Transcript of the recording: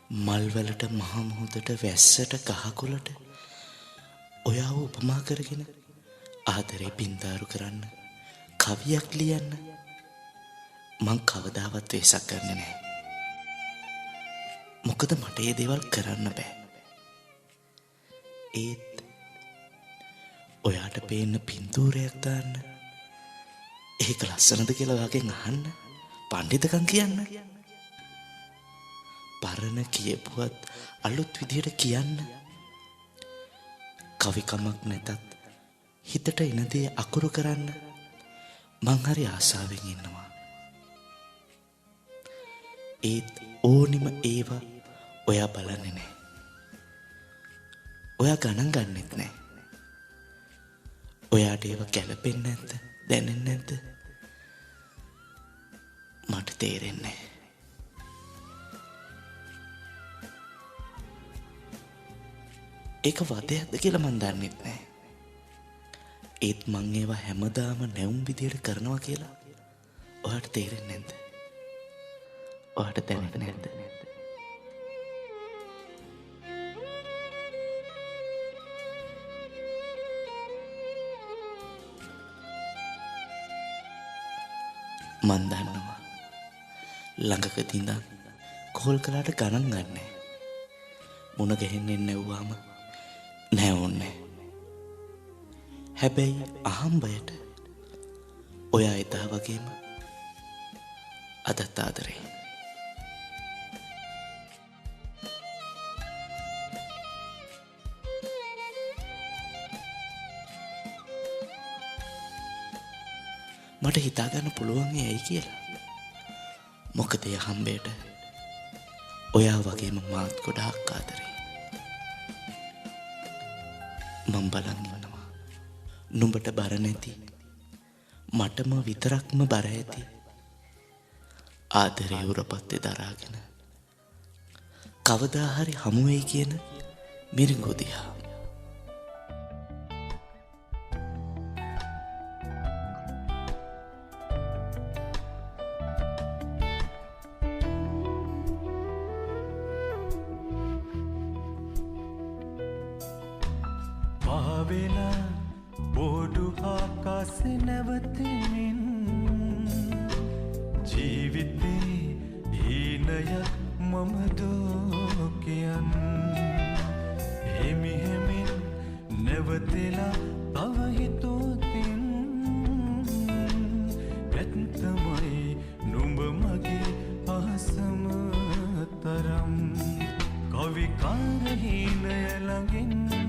මල්වලට මහා මුහුදට වැස්සට කහකොළට ඔයාව උපමා කරගෙන ආදරේ පින්තාරු කරන්න කවියක් ලියන්න මං කවදාවත් වෙසක් කරන්නේ නැහැ. මොකද මට ඒ දේවල් කරන්න බෑ. ඒත් ඔයාට පේන්න පින්තූරයක් දාන්න ඒක ලස්සනද කියලා ඔයාගෙන් අහන්න පඬිතුකම් කියන්න පරණ කියපුවත් අලුත් විදියට කියන්න කවිකමක් නැතත් හිතට එන දේ අකුරු කරන්න මං හරි ආසාවෙන් ඉන්නවා. ඒත් ඕනිම ඒවා ඔයා බලන්නේ නැහැ. ඔයා ගණන් ගන්නෙත් නැහැ. ඔයාට ඒවා ගැලපෙන්නේ නැද්ද? දැනෙන්නේ නැද්ද? මට තේරෙන්නේ නැහැ. ඒක වදයක්ද කියලා මන් දන්නෙත් නැහැ. ඒත් මං ඒවා හැමදාම නැවුම් විදියට කරනවා කියලා ඔයාට තේරෙන්නේ නැද්ද? ඔයාට දැනෙන්නේ නැද්ද? මන් දන්නවා ළඟකදී ඉඳන් කෝල් කළාට ගණන් ගන්නෑ. මුණ ගැහෙන්නේ නැව්වාම නෑ ඕන්නේ. හැබැයි අහම්බයට ඔයා එදා වගේම අදත් ආදරේ. මට හිතාගන්න පුළුවන් ඇයි කියලා. මොකද ඒ හම්බයට ඔයා වගේම මාත් ගොඩාක් ආදරේ. මම බලන් ඉන්නවා නුඹට බර නැති මටම විතරක්ම බර ඇති ආදරේ උරපත්තේ දරාගෙන කවදා හරි හමු වෙයි කියන මිරිඟු දිහා. පාවෙලා බෝඩු ආකාසේ නැවතෙමින් ජීවිතේ හීනයක් මම දෝකයන් හිමිහිමින් නැවතෙලා තව හිතෝතින් ඇත්තමයි නුඹ මගේ අහසම තරම් කවිකාර හීනය ළඟින්